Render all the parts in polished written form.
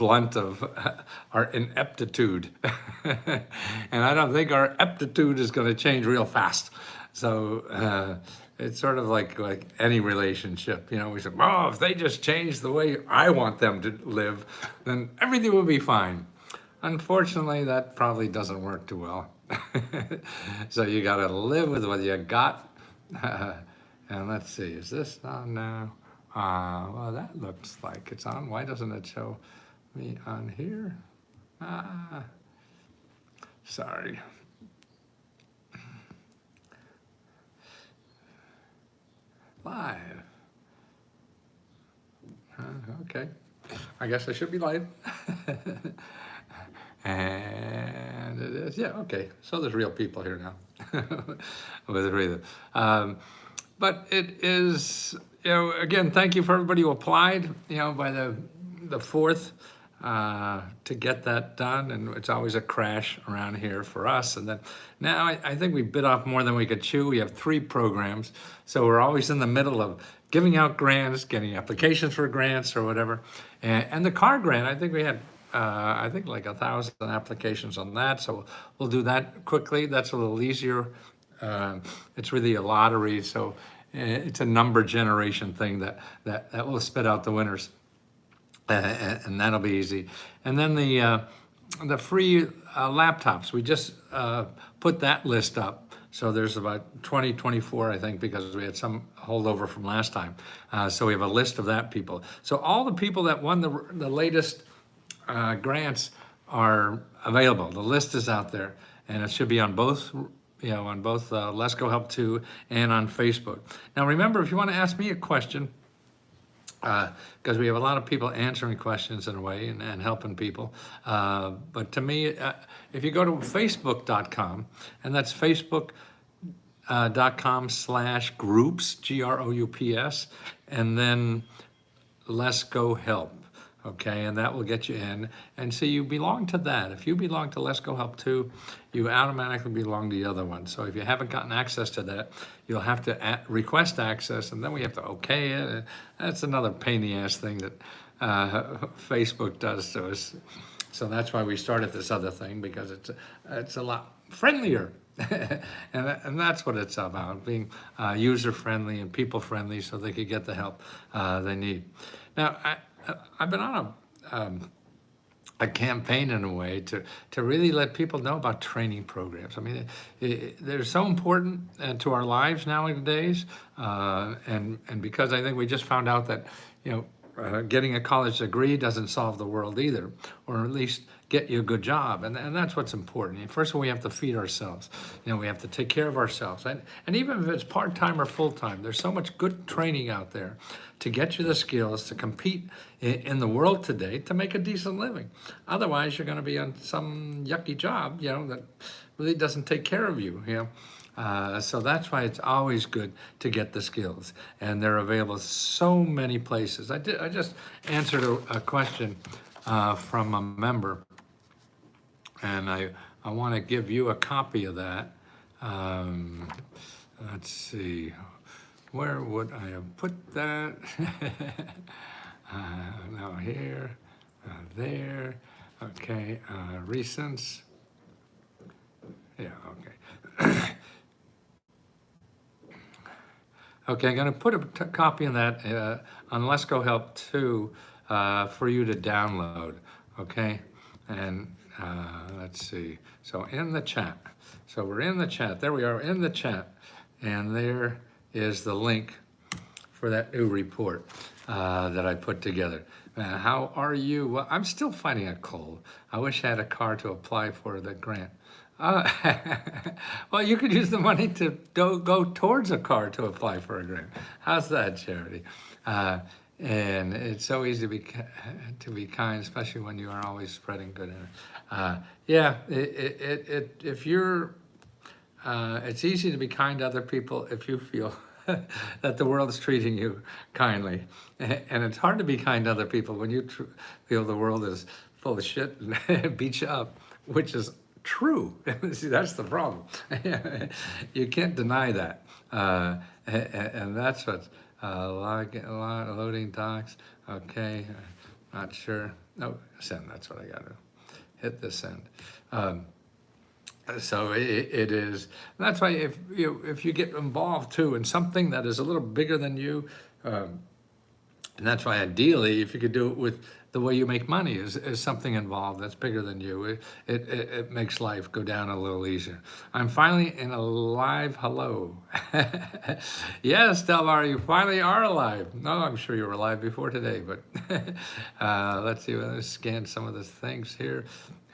blunt of our ineptitude. And I don't think our aptitude is going to change real fast. So it's sort of like any relationship. You know, we say, oh, if they just change the way I want them to live, then everything will be fine. Unfortunately, that probably doesn't work too well. So you got to live with what you got. And let's see, is this on now? Well, that looks like it's on. Why doesn't it show me on here? Sorry. Live. Okay. I guess I should be live. And it is, yeah, okay. So there's real people here now. With real. But it is, you know, again, thank you for everybody who applied, you know, by the 4th to get that done. And it's always a crash around here for us. And then now I think we bit off more than we could chew. We have 3 programs. So we're always in the middle of giving out grants, getting applications for grants or whatever. And the car grant, I think we had, I think like 1,000 applications on that. So we'll do that quickly. That's a little easier. It's really a lottery, so it's a number generation thing that will spit out the winners, and that'll be easy. And then the free laptops, we just put that list up. So there's about 24, I think, because we had some holdover from last time. So we have a list of that people. So all the people that won the latest grants are available. The list is out there, and it should be on both, you know, on both Let's Go Help 2 and on Facebook. Now remember, if you want to ask me a question, because we have a lot of people answering questions in a way and helping people. But to me, if you go to facebook.com, and that's facebook.com/groups, GROUPS, and then Let's Go Help. Okay, and that will get you in. And so you belong to that. If you belong to Let's Go Help 2, you automatically belong to the other one. So if you haven't gotten access to that, you'll have to request access, and then we have to okay it. That's another pain in the ass thing that Facebook does to us. So that's why we started this other thing, because it's a lot friendlier. And that's what it's about, being user-friendly and people-friendly so they can get the help they need. Now, I've been on a campaign in a way to really let people know about training programs. I mean, they're so important to our lives nowadays, and because I think we just found out that, you know, getting a college degree doesn't solve the world either, or at least get you a good job, and that's what's important. First of all, we have to feed ourselves. You know, we have to take care of ourselves, and even if it's part-time or full-time, there's so much good training out there to get you the skills to compete in the world today to make a decent living. Otherwise, you're going to be on some yucky job, you know, that really doesn't take care of you, you know. So that's why it's always good to get the skills, and they're available so many places. I just answered a question from a member, and I want to give you a copy of that. Let's see, where would I have put that? Now here, there, okay, recents. Yeah, okay. Okay, I'm going to put a copy of that on Let's Go Help 2 for you to download, okay? And let's see. So in the chat. So we're in the chat. There we are in the chat. And there is the link for that new report that I put together. How are you? Well, I'm still fighting a cold. I wish I had a car to apply for the grant. Well, you could use the money to go towards a car to apply for a grant. How's that, Charity? And it's so easy to be kind, especially when you are always spreading good energy. Yeah, if you're, it's easy to be kind to other people if you feel that the world is treating you kindly. And it's hard to be kind to other people when you feel the world is full of shit and beats you up, which is true. See, that's the problem. You can't deny that. And that's what loading docs. Okay, not sure. No, send, that's what I gotta hit the send. So it is, that's why if you get involved too in something that is a little bigger than you, and that's why ideally, if you could do it with the way you make money is something involved that's bigger than you. It makes life go down a little easier. I'm finally in a live hello. Yes, Delmar, you finally are alive. No, I'm sure you were alive before today, but let's see, let's scan some of the things here.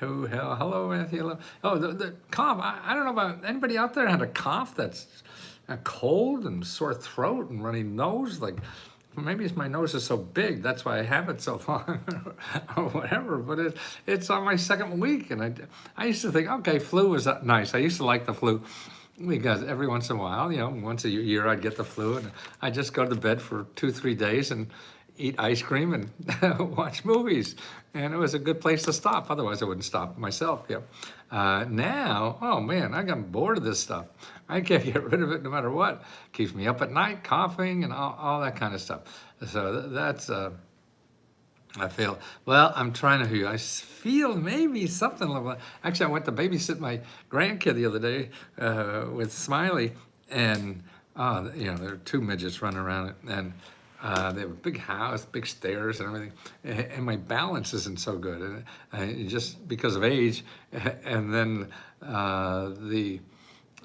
Hello, Matthew. Hello. Oh, the cough. I don't know about anybody out there had a cough that's a cold and sore throat and runny nose, like. Maybe it's my nose is so big, that's why I have it so long, or whatever. But it's on my second week, and I used to think, okay, flu was nice. I used to like the flu because every once in a while, once a year I'd get the flu, and I just go to bed for 2-3 days and eat ice cream and watch movies, and it was a good place to stop. Otherwise, I wouldn't stop myself. Now, oh man, I got bored of this stuff. I can't get rid of it no matter what. Keeps me up at night, coughing, and all that kind of stuff. So that's, I feel, well, I'm trying to, I feel maybe something like, actually, I went to babysit my grandkid the other day with Smiley, and, there are 2 midgets running around it, and they have a big house, big stairs and everything, and my balance isn't so good, and just because of age, and then the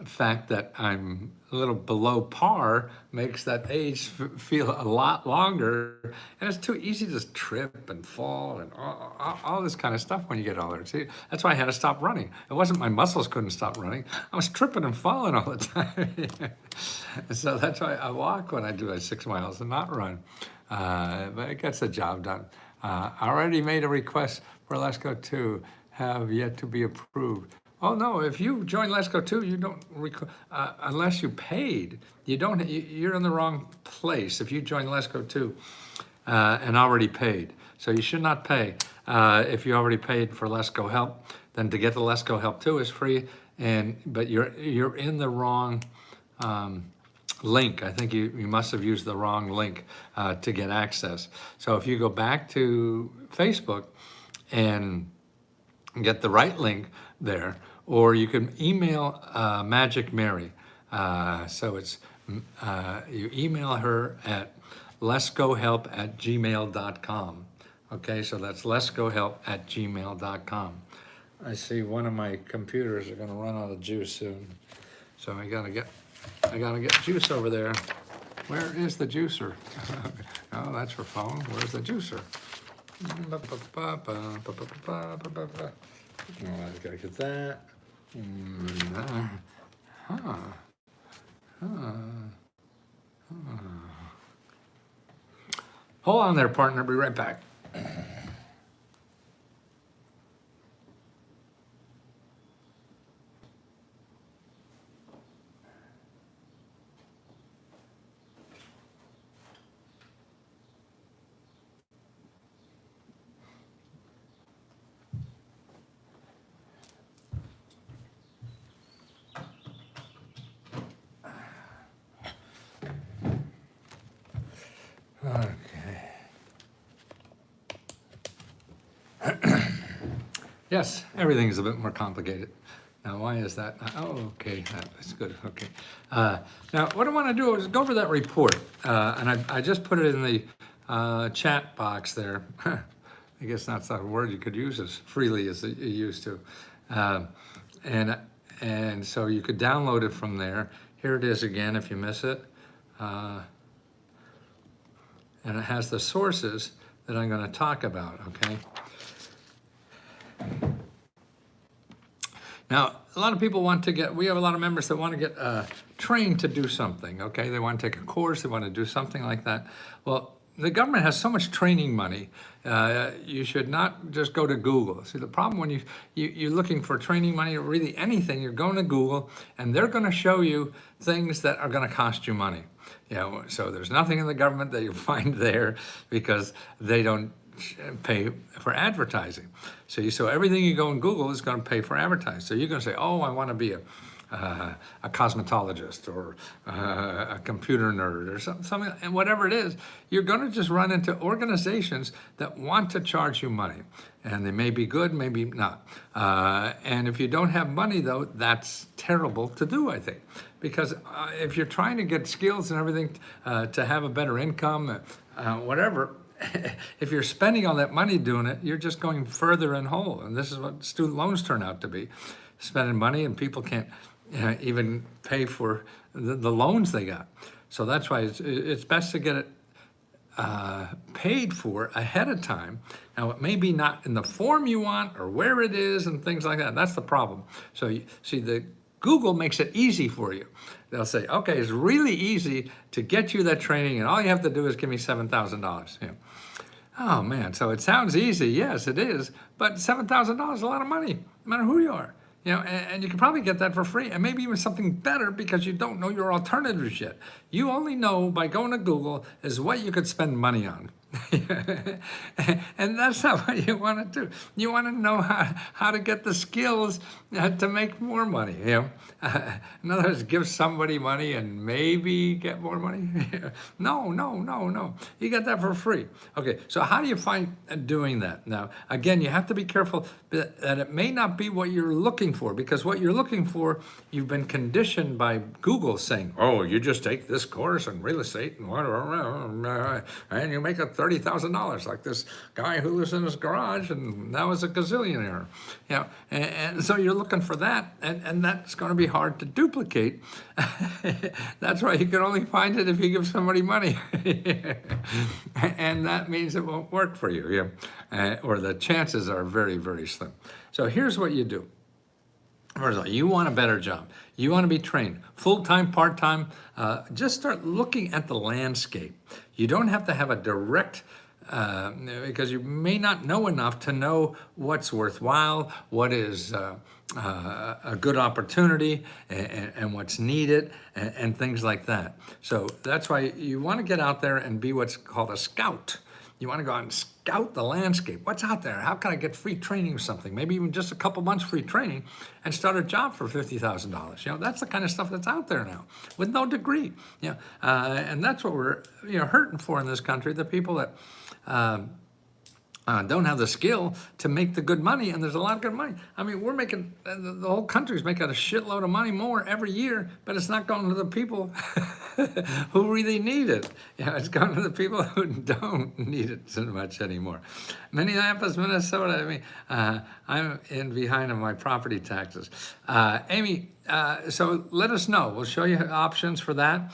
fact that I'm a little below par makes that age feel a lot longer, and it's too easy to just trip and fall and all this kind of stuff when you get older. See, that's why I had to stop running. It wasn't my muscles couldn't stop running. I was tripping and falling all the time. So that's why I walk when I do 6 miles and not run. But it gets the job done. I already made a request for Let's Go 2, have yet to be approved. Oh no! If you join Let's Go 2, you don't unless you paid. You don't. You're in the wrong place. If you join Let's Go 2 and already paid, so you should not pay. If you already paid for Let's Go Help, then to get the Let's Go Help 2 is free. But you're in the wrong link. I think you must have used the wrong link to get access. So if you go back to Facebook and get the right link there, or you can email Magic Mary. So it's, you email her at letsgohelp@gmail.com. Okay, so that's letsgohelp@gmail.com. I see one of my computers are gonna run out of juice soon. So I gotta get juice over there. Where is the juicer? Oh, that's for phone. Where's the juicer? Oh, I gotta get that. Hold on there, partner. Be right back. Yes, everything's a bit more complicated. Now, why is that? Oh, okay, that's good, okay. Now, what I want to do is go over that report, and I just put it in the chat box there. I guess that's not a word you could use as freely as you used to. And so you could download it from there. Here it is again if you miss it. And it has the sources that I'm going to talk about, okay? Now, a lot of people want to we have a lot of members that want to get trained to do something, okay? They want to take a course, they want to do something like that. Well, the government has so much training money, you should not just go to Google. See, the problem when you're looking for training money or really anything, you're going to Google and they're going to show you things that are going to cost you money. So there's nothing in the government that you find there because they don't pay for advertising. So everything you go in Google is going to pay for advertising. So you're going to say, oh, I want to be a cosmetologist or a computer nerd or something, and whatever it is, you're going to just run into organizations that want to charge you money. And they may be good, maybe not. And if you don't have money, though, that's terrible to do, I think. Because if you're trying to get skills and everything to have a better income, whatever, if you're spending all that money doing it, you're just going further in hole. And this is what student loans turn out to be. Spending money and people can't even pay for the loans they got. So that's why it's best to get it paid for ahead of time. Now, it may be not in the form you want or where it is and things like that. That's the problem. So you see, Google makes it easy for you. They'll say, okay, it's really easy to get you that training, and all you have to do is give me $7,000. Yeah. Oh man, so it sounds easy. Yes, it is, but $7,000 is a lot of money, no matter who you are. You know, and you can probably get that for free, and maybe even something better because you don't know your alternatives yet. You only know by going to Google is what you could spend money on. And that's not what you want to do. You want to know how to get the skills to make more money. You know, in other words, give somebody money and maybe get more money. No. You get that for free. Okay, so how do you find doing that? Now, again, you have to be careful that it may not be what you're looking for, because what you're looking for, you've been conditioned by Google saying, oh, you just take this course in real estate and whatever, and you make $30,000 like this guy who lives in his garage and now is a gazillionaire. You know, and so you're looking for that, and that's going to be hard to duplicate. That's why you can only find it if you give somebody money. And that means it won't work for you, or the chances are very, very slim. So here's what you do. First of all, you want a better job. You want to be trained, full-time, part-time. Just start looking at the landscape. You don't have to have a direct, because you may not know enough to know what's worthwhile, what is a good opportunity, and what's needed, and things like that. So that's why you want to get out there and be what's called a scout. You want to go out and scout the landscape. What's out there? How can I get free training or something? Maybe even just a couple months free training and start a job for $50,000. You know, that's the kind of stuff that's out there now with no degree. You know, and that's what we're hurting for in this country. The people that don't have the skill to make the good money, and there's a lot of good money. I mean, we're making, the whole country's making a shitload of money more every year, but it's not going to the people who really need it. You know, it's going to the people who don't need it so much anymore. Minneapolis, Minnesota, I mean, I'm in behind on my property taxes. Amy, so let us know. We'll show you options for that.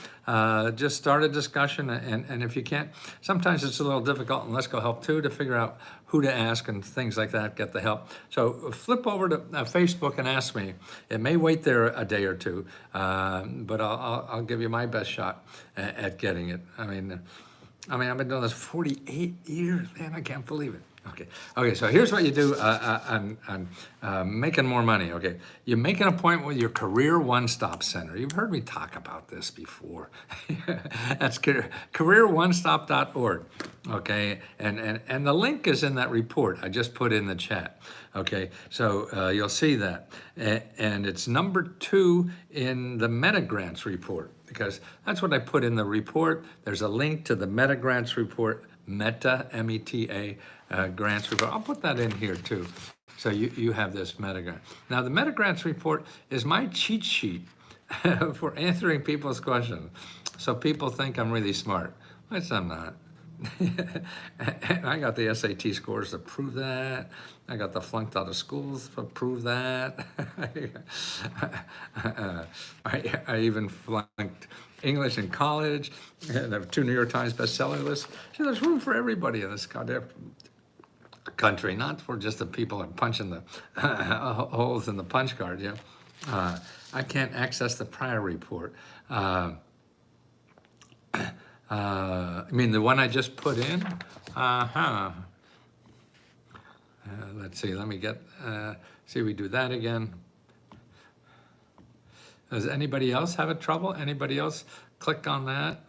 Just start a discussion, and if you can't, sometimes it's a little difficult in Let's Go Help too to figure out who to ask and things like that, get the help. So flip over to Facebook and ask me. It may wait there a day or two, but I'll give you my best shot at getting it. I mean, I've been doing this 48 years, man, I can't believe it. Okay, so here's what you do on making more money, okay? You make an appointment with your Career One-Stop Center. You've heard me talk about this before. That's careeronestop.org, okay? And the link is in that report I just put in the chat, okay? So you'll see that. And it's number 2 in the Meta Grants report, because that's what I put in the report. There's a link to the Meta Grants report, Meta, M-E-T-A, grants report. I'll put that in here too. So you have this Meta Grant. Now the Meta Grants report is my cheat sheet for answering people's questions. So people think I'm really smart, which I'm not. And I got the SAT scores to prove that. I got the flunked out of schools to prove that. I even flunked English in college and have 2 New York Times bestseller lists. So there's room for everybody in this goddamn country, not for just the people that are punching the holes in the punch card. You know, I can't access the prior report. I mean, the one I just put in? Let's see, let me get, see, we do that again. Does anybody else have a trouble? Anybody else click on that?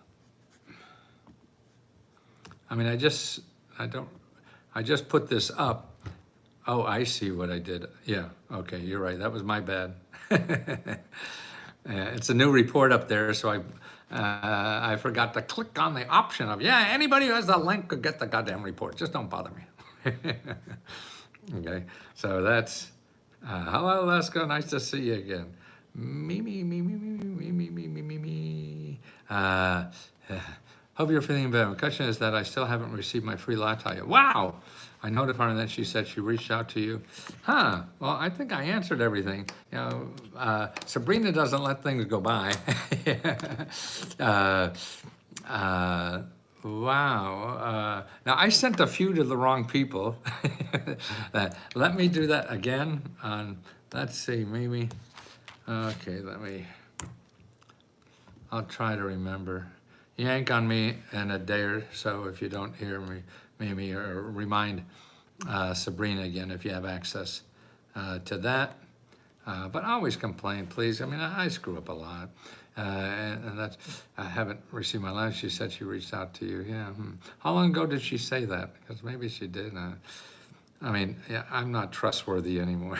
I mean, I just put this up. Oh, I see what I did. Yeah, okay, you're right. That was my bad. It's a new report up there, so I forgot to click on the option of, yeah, anybody who has the link could get the goddamn report. Just don't bother me. Okay, so that's, hello, Lesko. Nice to see you again. Me, me, me, me, me, me, me, me, me, me, me. Hope you're feeling better. The question is that I still haven't received my free laptop yet. Wow! I notified her that she said she reached out to you. Huh, well, I think I answered everything. You know, Sabrina doesn't let things go by. uh, uh, wow. Now, I sent a few to the wrong people. Let me do that again. Let's see, maybe. Okay, I'll try to remember. Yank on me in a day or so if you don't hear me, maybe, or remind Sabrina again if you have access to that. But always complain, please. I mean, I screw up a lot. And that's, I haven't received my letter. She said she reached out to you. Yeah. How long ago did she say that? Because maybe she did. I mean, yeah, I'm not trustworthy anymore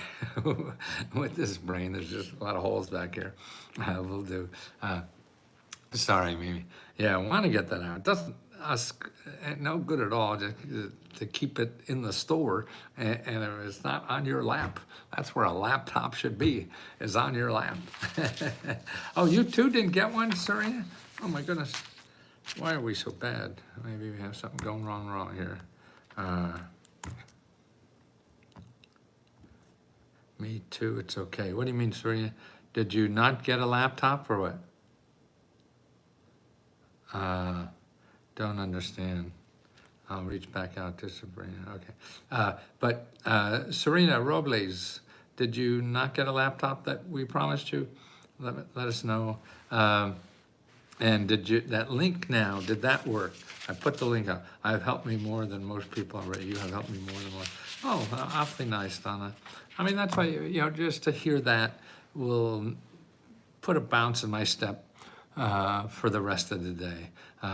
with this brain. There's just a lot of holes back here. Will do. Sorry, Mimi. Yeah, I want to get that out. It doesn't us no good at all to keep it in the store and if it's not on your lap. That's where a laptop should be, is on your lap. Oh, you too didn't get one, Serena? Oh my goodness. Why are we so bad? Maybe we have something going wrong here. Me too, it's okay. What do you mean, Serena? Did you not get a laptop or what? Don't understand. I'll reach back out to Sabrina. Okay. But Serena Robles, did you not get a laptop that we promised you? Let us know. And did you, that link now, did that work? I put the link up. I've helped me more than most people already. You have helped me more than most. Oh, awfully nice, Donna. I mean, that's why, you know, just to hear that will put a bounce in my step for the rest of the day.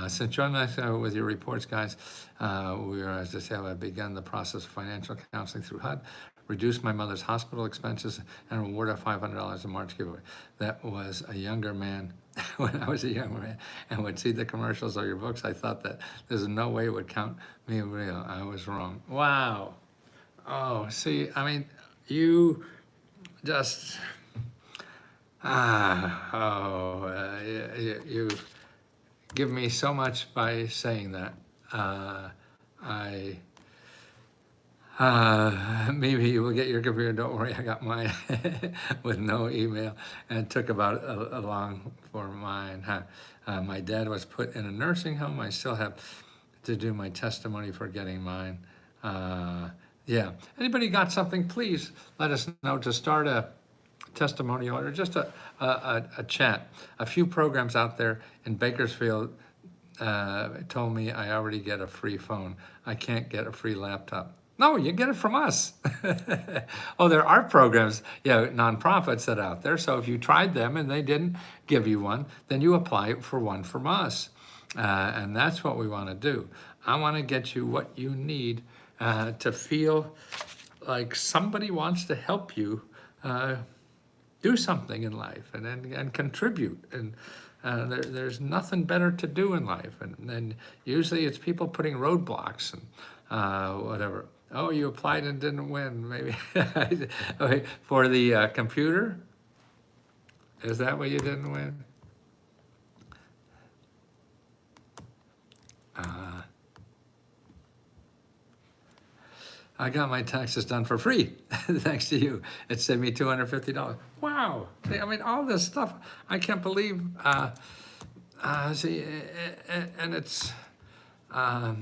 Since joining us with your reports, guys, we are, as I say, I've begun the process of financial counseling through HUD, reduced my mother's hospital expenses, and rewarded $500 in March giveaway. That was a younger man. When I was a younger man and would see the commercials of your books, I thought that there's no way it would count me real. I was wrong. Wow. Oh, see, I mean, you just, you give me so much by saying that. Maybe you will get your computer, don't worry, I got mine with no email, and it took about a long for mine. My dad was put in a nursing home. I still have to do my testimony for getting mine. Yeah, anybody got something, please let us know to start a testimonial or just a chat. A few programs out there in Bakersfield told me I already get a free phone. I can't get a free laptop. No, you get it from us. Oh, there are programs, yeah, nonprofits that are out there. So if you tried them and they didn't give you one, then you apply for one from us. And that's what we want to do. I want to get you what you need to feel like somebody wants to help you do something in life and contribute. And there's nothing better to do in life. And usually it's people putting roadblocks and whatever. Oh, you applied and didn't win, maybe. Okay, for the computer? Is that what you didn't win? I got my taxes done for free, thanks to you. It saved me $250. Wow, I mean, all this stuff, I can't believe, see, and it's, I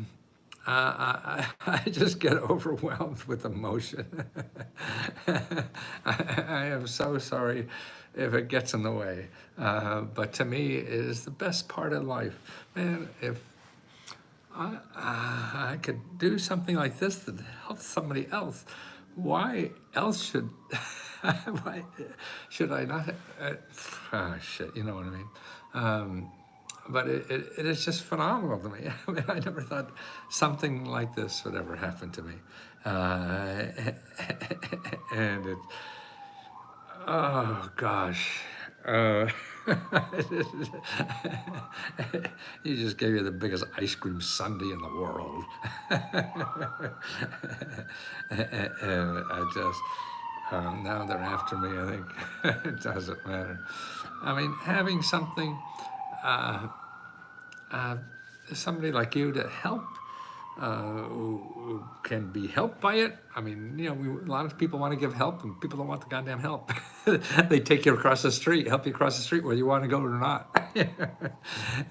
just get overwhelmed with emotion. I am so sorry if it gets in the way, but to me, it is the best part of life. Man, if I could do something like this that helps somebody else, why else should, why should I not? Shit, you know what I mean? But it is just phenomenal to me. I mean, I never thought something like this would ever happen to me. uh, and it, oh gosh, uh, you just gave me the biggest ice cream sundae in the world. And I just, now they're after me, I think. It doesn't matter. I mean, having something, uh, uh, somebody like you to help, who can be helped by it. I mean, you know, a lot of people want to give help, and people don't want the goddamn help. They take you across the street, help you across the street, whether you want to go or not.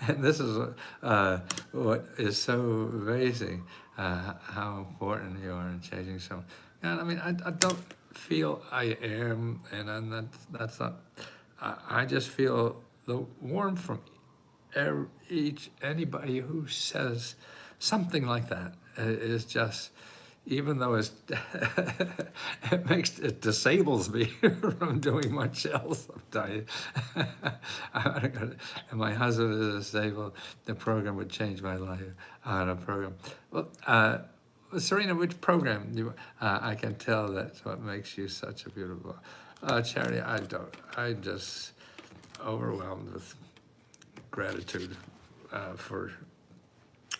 And this is what is so amazing, how important you are in changing someone. And I mean, I don't feel I am, and that's not. I just feel the warmth from anybody who says something like that is just, even though it's it disables me from doing much else. I'm telling you. And my husband is disabled. The program would change my life on a program. Well, Serena, which program I can tell that's what makes you such a beautiful Charity. I'm just overwhelmed with gratitude for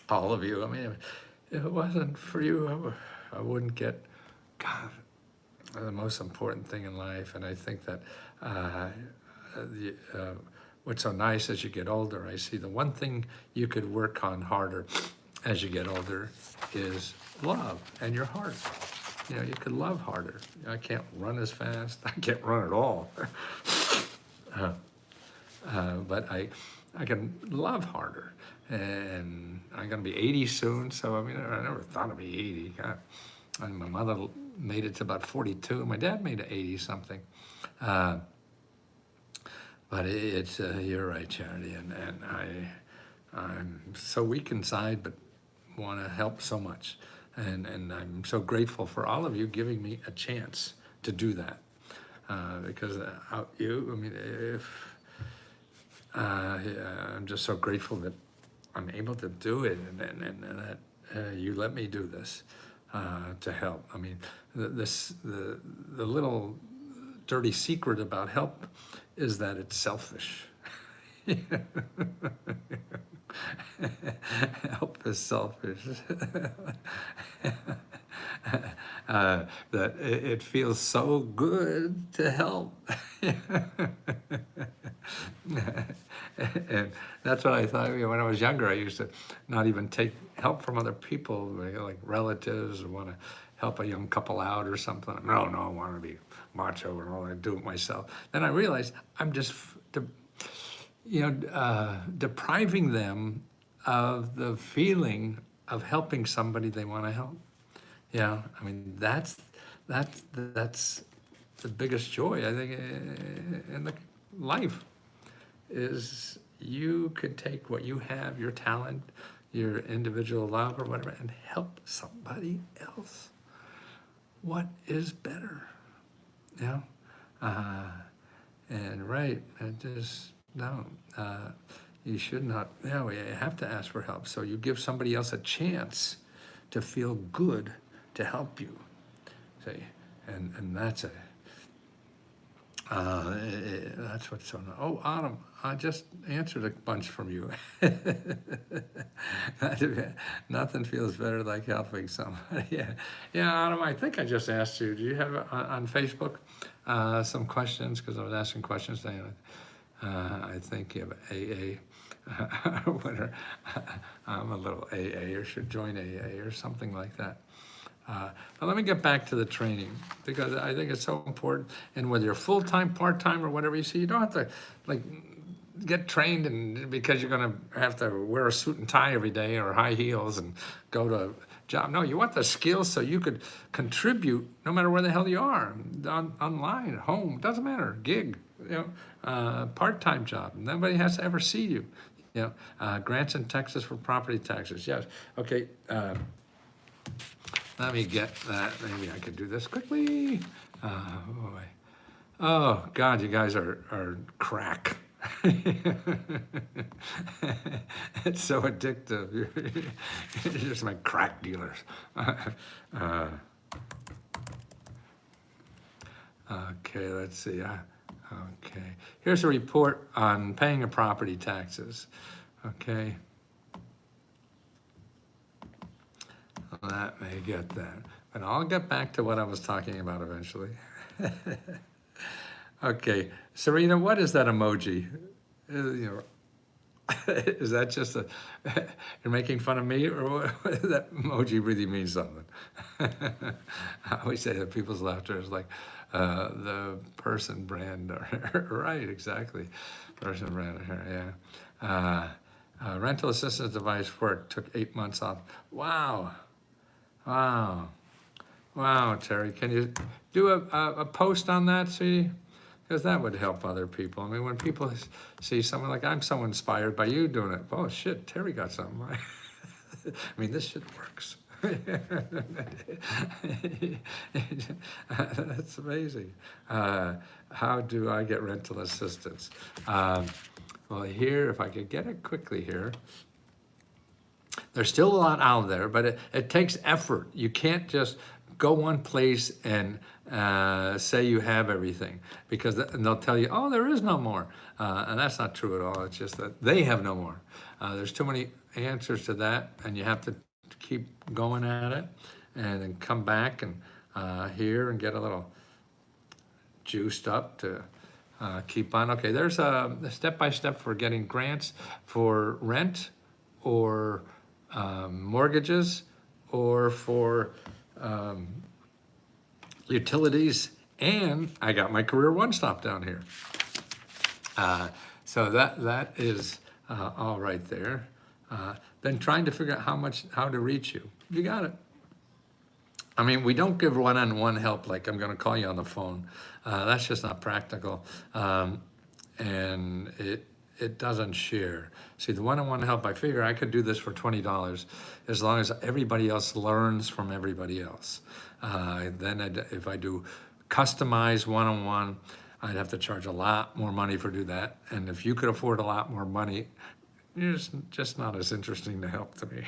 all of you. I mean, if it wasn't for you, I wouldn't get, God, the most important thing in life. And I think that what's so nice as you get older, I see the one thing you could work on harder as you get older is love and your heart. You know, you could love harder. I can't run as fast. I can't run at all. But I can love harder. And I'm going to be 80 soon, so I mean, I never thought I'd be 80. God. And my mother made it to about 42. My dad made it 80 something. But it's you're right, Charity, and I'm so weak inside, but want to help so much, and I'm so grateful for all of you giving me a chance to do that, because without you, I mean, if yeah, I'm just so grateful that I'm able to do it, and that you let me do this to help. I mean, the little dirty secret about help is that it's selfish. Help is selfish. That it feels so good to help. And that's what I thought. You know, when I was younger, I used to not even take help from other people, you know, like relatives, or want to help a young couple out or something. No, I want to be macho and all. I do it myself. Then I realized I'm just, depriving them of the feeling of helping somebody they want to help. Yeah, I mean, that's the biggest joy, I think, in the life, is you could take what you have, your talent, your individual love or whatever, and help somebody else. What is better? Yeah, and right, no, you should not, you have to ask for help. So you give somebody else a chance to feel good to help you. See, and that's that's what's so nice. Oh, Autumn, I just answered a bunch from you. Nothing feels better like helping somebody. Yeah, Autumn, I think I just asked you. Do you have on Facebook some questions? Because I was asking questions today. I think you have AA. I'm a little AA, or should join AA or something like that. But let me get back to the training, because I think it's so important. And whether you're full-time, part-time, or whatever, you see, you don't have to like get trained and because you're going to have to wear a suit and tie every day or high heels and go to a job. No, you want the skills so you could contribute no matter where the hell you are, online, at home, doesn't matter, gig, part-time job. Nobody has to ever see you. Grants in Texas for property taxes. Yes. Okay. Let me get that. Maybe I could do this quickly. Boy. Oh, God, you guys are crack. It's so addictive. You're just like crack dealers. Okay, let's see. Okay, here's a report on paying your property taxes. Okay, let me get that. But I'll get back to what I was talking about eventually. Okay, Serena, what is that emoji? You know, is that just a, you're making fun of me, or what, that emoji really means something? I always say that people's laughter is like the person brand, right, exactly. Person brand, yeah. Rental assistance device work took 8 months off. Wow, wow, wow, Terry, can you do a post on that, see? Because that would help other people. I mean, when people see someone like, I'm so inspired by you doing it. Oh shit, Terry got something right. I mean, this shit works. That's amazing. How do I get rental assistance? Well, here, if I could get it quickly here. There's still a lot out there, but it takes effort. You can't just go one place and say you have everything, because and they'll tell you, oh, there is no more. And that's not true at all. It's just that they have no more. There's too many answers to that, and you have to keep going at it and then come back and here and get a little juiced up to keep on. Okay, there's a step-by-step for getting grants for rent or mortgages or for utilities, and I got my career one-stop down here. So that is all right there. Then trying to figure out how to reach you. You got it. I mean, we don't give one-on-one help like I'm going to call you on the phone. That's just not practical, and it doesn't share. See, the one-on-one help, I figure I could do this for $20 as long as everybody else learns from everybody else. Then if I do customized one-on-one, I'd have to charge a lot more money for do that. And if you could afford a lot more money, you're just not as interesting to help to me.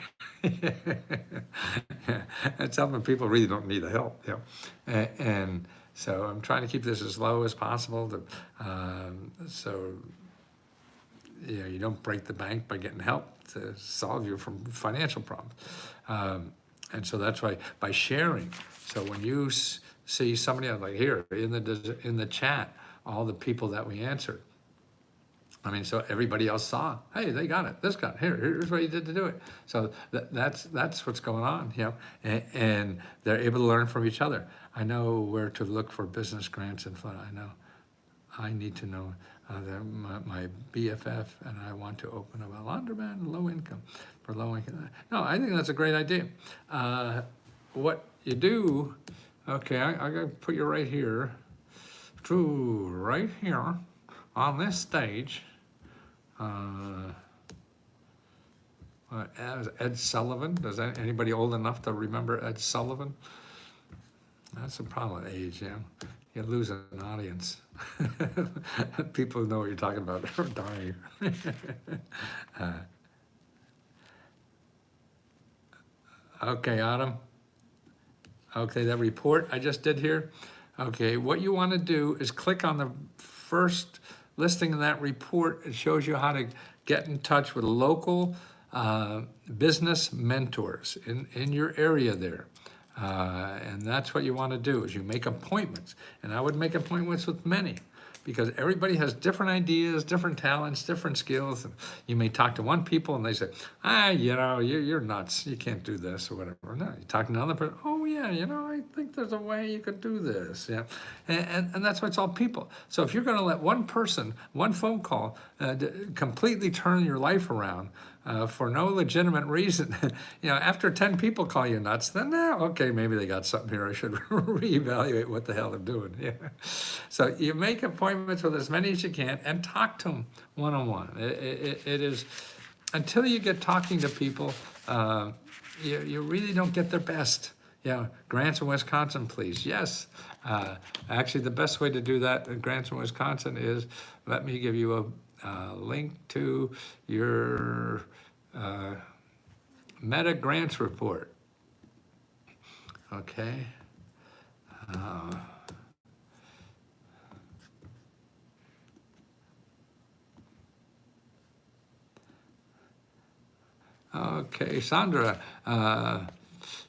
It's helping people really don't need the help, you know. And so I'm trying to keep this as low as possible so you don't break the bank by getting help to solve your financial problems. And so that's why by sharing. So when you see somebody else, like here in the chat, all the people that we answered. I mean, so everybody else saw, hey, they got it. This got it. Here's what you did to do it. So that's what's going on, you know, and they're able to learn from each other. I know where to look for business grants and fun. I know. I need to know my BFF, and I want to open up a laundromat and low income for low income. No, I think that's a great idea. What you do, okay, I gotta put you right here, right here on this stage. Ed Sullivan. Does anybody old enough to remember Ed Sullivan? That's a problem with age, yeah. You lose an audience. People who know what you're talking about are dying. Okay, Autumn. Okay, that report I just did here. Okay, what you want to do is click on the first listing in that report. It shows you how to get in touch with local business mentors in your area there. And that's what you want to do, is you make appointments. And I would make appointments with many, because everybody has different ideas, different talents, different skills. And you may talk to one people and they say, you know, you're nuts. You can't do this or whatever. No, you talk to another person. Oh yeah, you know, I think there's a way you could do this. Yeah, and that's why it's all people. So if you're going to let one person, one phone call, completely turn your life around, for no legitimate reason, you know, after 10 people call you nuts, then okay, maybe they got something here. I should reevaluate what the hell they're doing. Yeah. So you make appointments with as many as you can and talk to them one-on-one. It is, until you get talking to people, you really don't get their best. Yeah, grants in Wisconsin, please. Yes. Actually, the best way to do that in grants in Wisconsin is, let me give you a link to your Meta Grants report. Okay. Okay, Sandra.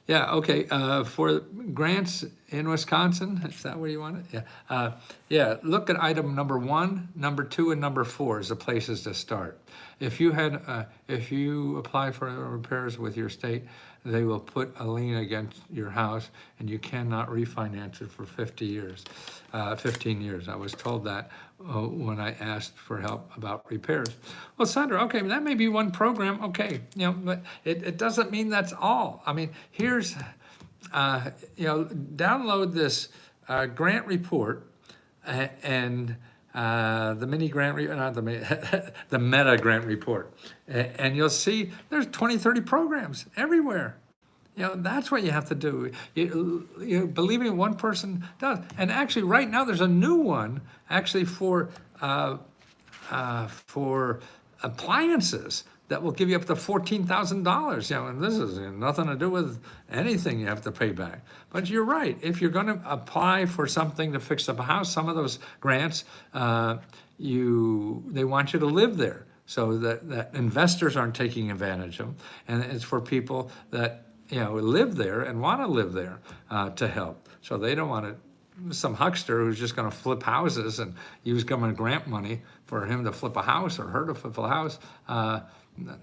Yeah, okay. For grants in Wisconsin, is that where you want it? Yeah. Yeah, look at item number 1, number 2, and number 4 as the places to start. If you apply for repairs with your state, they will put a lien against your house, and you cannot refinance it for 50 years, 15 years. I was told that when I asked for help about repairs. Well, Sandra, okay, that may be one program, okay, but it doesn't mean that's all. I mean, here's, download this grant report and the mini grant, not the the meta grant report, and you'll see there's 20, 30 programs everywhere. That's what you have to do. Believing one person does. And actually, right now, there's a new one actually for appliances that will give you up to $14,000. And this is nothing to do with anything you have to pay back. But you're right. If you're going to apply for something to fix up a house, some of those grants, they want you to live there so that investors aren't taking advantage of them. And it's for people that live there and want to live there to help. So they don't want some huckster who's just going to flip houses and use government grant money for him to flip a house or her to flip a house.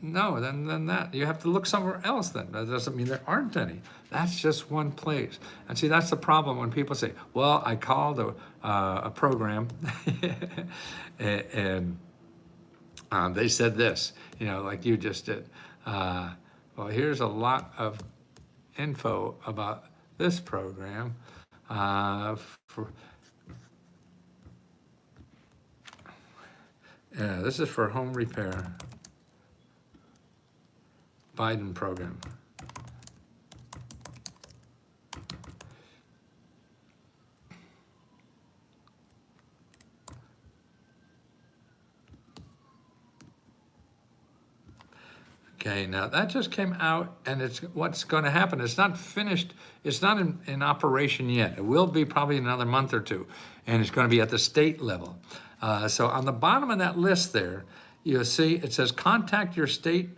No, then that you have to look somewhere else. Then that doesn't mean there aren't any. That's just one place. And see, that's the problem when people say, "Well, I called a program," and they said this, like you just did. Well, here's a lot of info about this program. This is for home repair. Biden program. Okay, now that just came out, and it's what's going to happen. It's not finished. It's not in operation yet. It will be probably another month or two, and it's going to be at the state level. So on the bottom of that list there, you'll see it says contact your state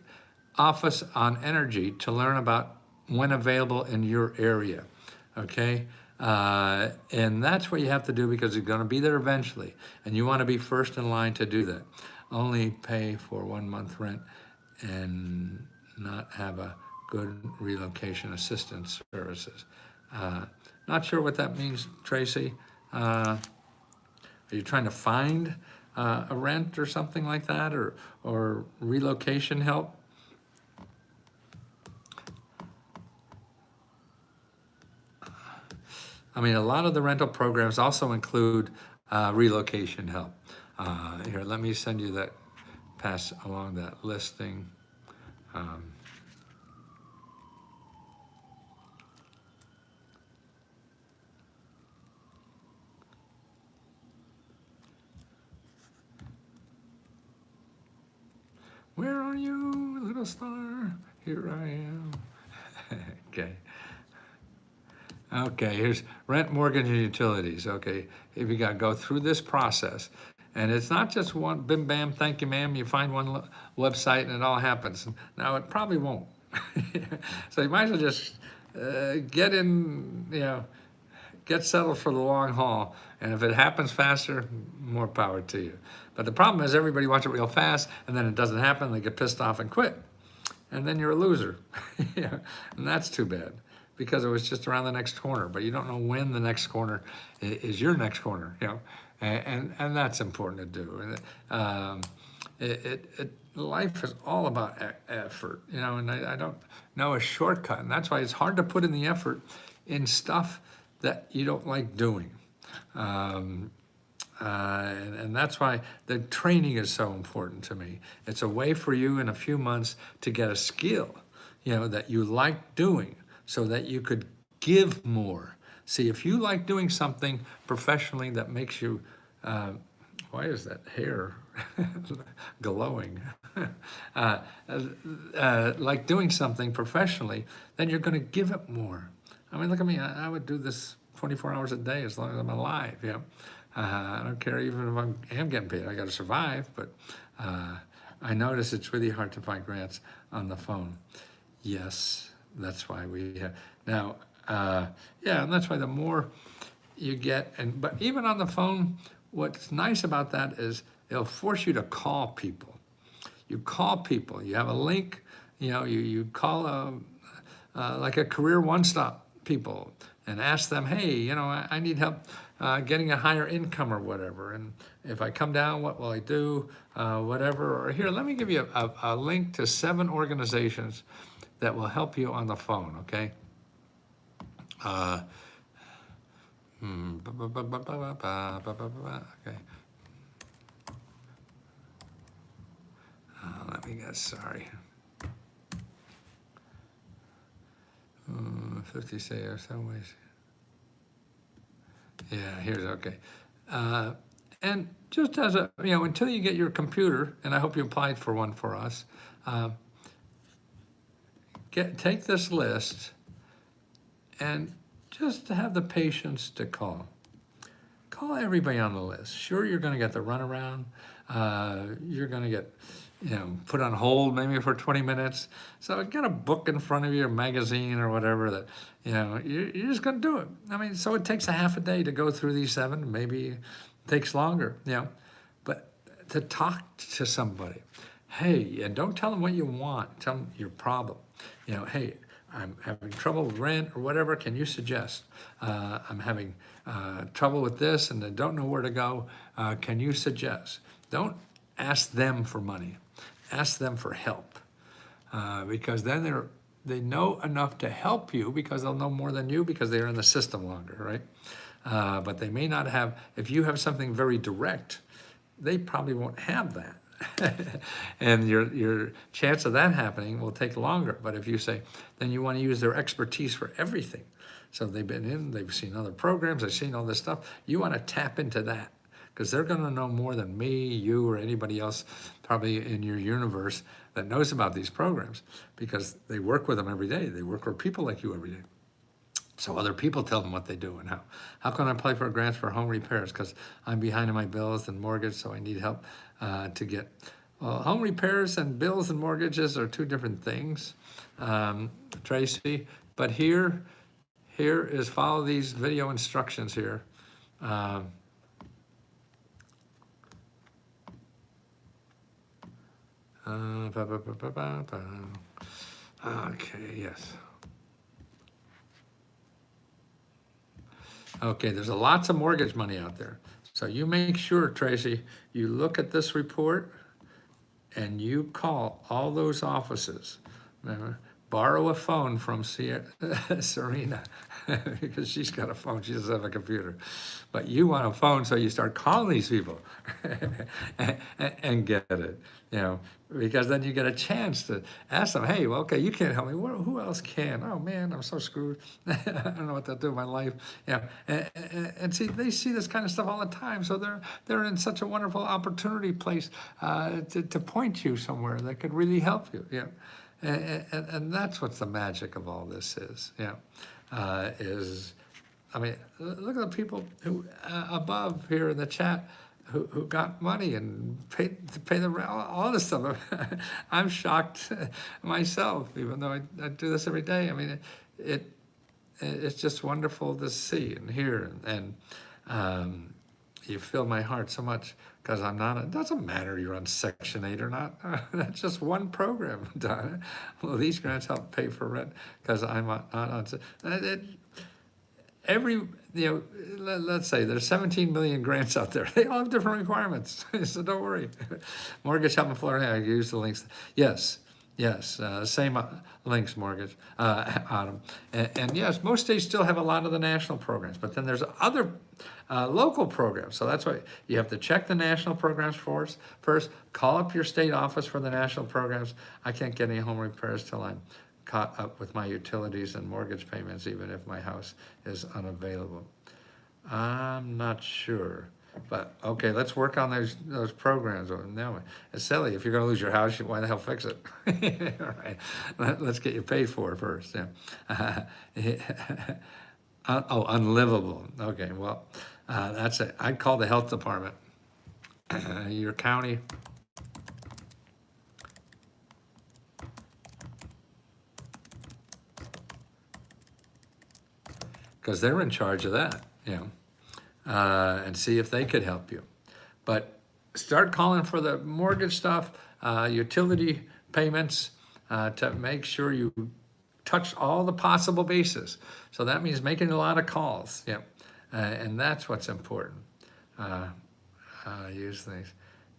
office on energy to learn about when available in your area. Okay, and that's what you have to do because you're going to be there eventually, and you want to be first in line to do that. Only pay for 1 month rent and not have a good relocation assistance services. Not sure what that means, Tracy. Are you trying to find a rent or something like that, or relocation help? I mean, a lot of the rental programs also include relocation help. Here, let me send you that, pass along that listing. Where are you, little star? Here I am. Okay. Okay, here's rent, mortgage, and utilities. Okay, if you got to go through this process, and it's not just one bim bam, thank you ma'am, you find one website and it all happens. Now it probably won't. So you might as well just get in, get settled for the long haul. And if it happens faster, more power to you. But the problem is everybody wants it real fast, and then it doesn't happen, they get pissed off and quit. And then you're a loser. And that's too bad, because it was just around the next corner, but you don't know when the next corner is your next corner, and that's important to do. And life is all about effort, and I don't know a shortcut, and that's why it's hard to put in the effort in stuff that you don't like doing. And that's why the training is so important to me. It's a way for you in a few months to get a skill, that you like doing, so that you could give more. See, if you like doing something professionally that makes you, why is that hair glowing? Like doing something professionally, then you're going to give it more. I mean, look at me. I would do this 24 hours a day as long as I'm alive. I don't care even if I am getting paid. I got to survive. But I notice it's really hard to find grants on the phone. Yes, that's why we have, now, yeah, and that's why the more you get, but even on the phone, what's nice about that is it'll force you to call people. You call people, you have a link, you call like a career one-stop people and ask them, hey, I need help getting a higher income or whatever. And if I come down, what will I do? Whatever. Or here, let me give you a link to 7 organizations that will help you on the phone, okay? Okay. Let me guess, sorry. 50 say or some ways. Yeah, here's okay. And just as a, until you get your computer, and I hope you applied for one for us, take this list and just have the patience to call. Call everybody on the list. Sure, you're going to get the runaround. You're going to get, put on hold maybe for 20 minutes. So get a book in front of you, a magazine or whatever that, you're just going to do it. I mean, so it takes a half a day to go through these 7. Maybe it takes longer, But to talk to somebody, hey, and don't tell them what you want. Tell them your problem. Hey, I'm having trouble with rent or whatever. Can you suggest? I'm having trouble with this and I don't know where to go. Can you suggest? Don't ask them for money. Ask them for help. Because then they know enough to help you because they'll know more than you because they're in the system longer, right? But they may not have, if you have something very direct, they probably won't have that. And your chance of that happening will take longer. But if you say, then you want to use their expertise for everything. So they've seen other programs, they've seen all this stuff. You want to tap into that because they're going to know more than me, you, or anybody else probably in your universe that knows about these programs because they work with them every day. They work with people like you every day. So other people tell them what they do and how. How can I apply for grants for home repairs? Because I'm behind on my bills and mortgage, so I need help to get. Well, home repairs and bills and mortgages are 2 different things, Tracy. But here is follow these video instructions here. Okay, yes. Okay, there's lots of mortgage money out there. So you make sure, Tracy, you look at this report and you call all those offices. Remember, borrow a phone from Serena because she's got a phone, she doesn't have a computer. But you want a phone, so you start calling these people and get it, because then you get a chance to ask them, hey, well, okay, you can't help me. Who else can? Oh man, I'm so screwed. I don't know what to do with my life. And see, they see this kind of stuff all the time, so they're in such a wonderful opportunity place to point you somewhere that could really help you. And that's what the magic of all this is. I mean, look at the people who above here in the chat who got money and paid to pay the rent, all this stuff. I'm shocked myself, even though I do this every day. I mean, it's just wonderful to see and hear, and you fill my heart so much because I'm not. It doesn't matter you're on Section 8 or not. That's just one program, Donna. Well, these grants help pay for rent because I'm not on. Let's say there's 17 million grants out there. They all have different requirements, so don't worry. Mortgage Help in Florida, I use the links. Yes, same links, mortgage, Autumn. And yes, most states still have a lot of the national programs, but then there's other local programs. So that's why you have to check the national programs first. Call up your state office for the national programs. I can't get any home repairs till I'm caught up with my utilities and mortgage payments, even if my house is unavailable. I'm not sure, but okay, let's work on those programs. Now, it's silly. If you're going to lose your house, why the hell fix it? All right, let's get you paid for it first. Unlivable. Okay, well, that's it. I'd call the health department, your county. because they're in charge of that, and see if they could help you. But start calling for the mortgage stuff, utility payments, to make sure you touch all the possible bases. So that means making a lot of calls, and that's what's important. Use things,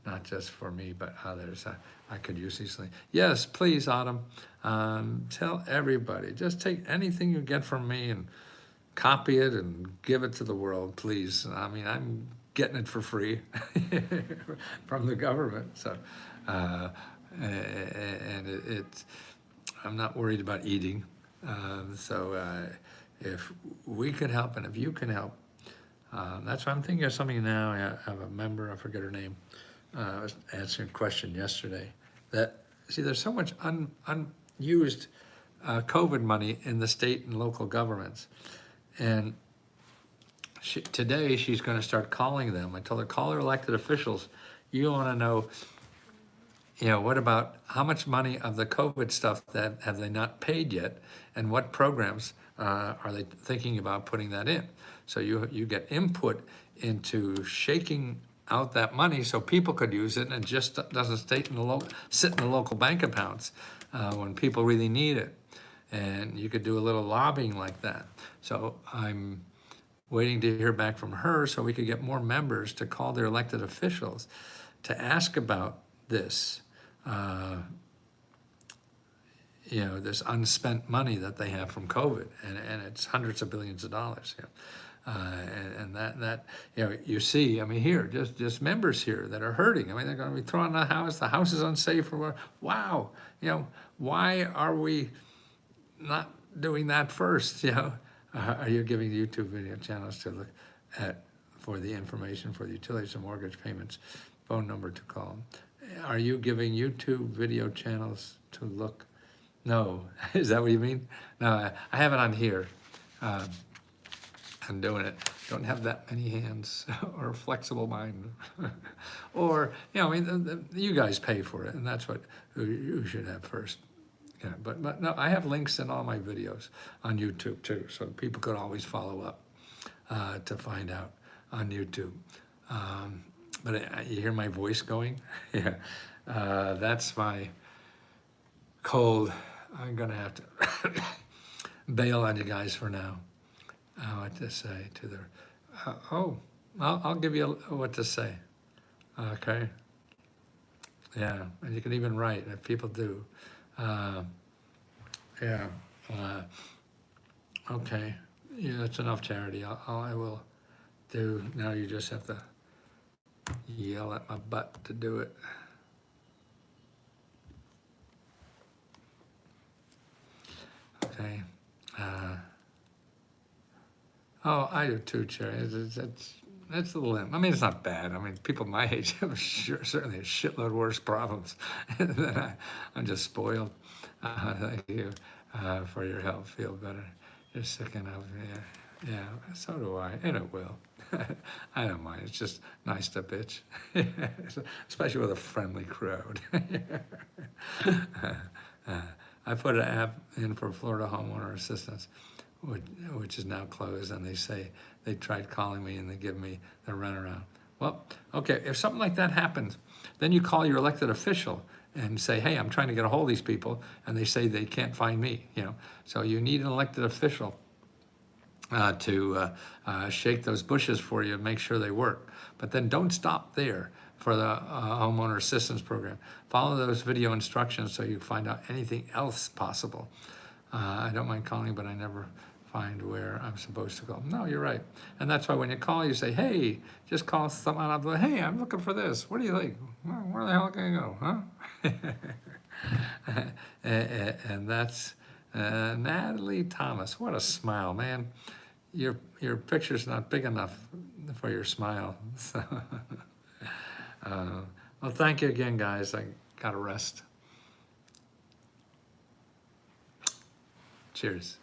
not just for me, but others. I could use these things. Yes, please, Autumn. Tell everybody. Just take anything you get from me and copy it and give it to the world, please. I mean, I'm getting it for free from the government. So, I'm not worried about eating. If we could help and if you can help, that's why I'm thinking of something now. I have a member, I forget her name, I was answering a question yesterday that, see, there's so much unused COVID money in the state and local governments. And today she's going to start calling them. I told her, call her elected officials. You want to know, what about how much money of the COVID stuff that have they not paid yet, and what programs are they thinking about putting that in? So you get input into shaking out that money so people could use it and it just doesn't sit in the local bank accounts when people really need it. And you could do a little lobbying like that. So I'm waiting to hear back from her so we could get more members to call their elected officials to ask about this, this unspent money that they have from COVID, and it's hundreds of billions of dollars. And that you see, I mean, here, just members here that are hurting. I mean, they're going to be thrown out of the house is unsafe, or wow, why are we not doing that first? Are you giving YouTube video channels to look at for the information for the utilities and mortgage payments, phone number to call? Are you giving YouTube video channels to look? No, is that what you mean? No, I have it on here. I'm doing it. Don't have that many hands or a flexible mind. Or, you guys pay for it, and that's what you should have first. But no, I have links in all my videos on YouTube too, so people could always follow up to find out on YouTube. But you hear my voice going? Yeah, that's my cold. I'm gonna have to bail on you guys for now. What to say to their, I'll give you what to say, okay? Yeah, and you can even write if people do. Okay, that's enough charity. I will do, now you just have to yell at my butt to do it. Okay. I do too, Cherry. That's a little, I mean, it's not bad. I mean, people my age have certainly a shitload worse problems than I'm just spoiled. Thank you for your help. Feel better. You're sick enough. Yeah, so do I, and it will. I don't mind. It's just nice to bitch, especially with a friendly crowd. I put an app in for Florida homeowner assistance, which is now closed, and they say they tried calling me and they give me the runaround. Well, okay, if something like that happens, then you call your elected official and say, hey, I'm trying to get a hold of these people, and they say they can't find me, So you need an elected official to shake those bushes for you and make sure they work. But then don't stop there for the homeowner assistance program. Follow those video instructions so you find out anything else possible. I don't mind calling, but I never find where I'm supposed to call. No, you're right. And that's why when you call, you say, hey, just call someone up, like, hey, I'm looking for this. What do you think? Where the hell can I go, huh? And that's Natalie Thomas. What a smile, man. Your picture's not big enough for your smile. So, well, thank you again, guys. I gotta rest. Cheers.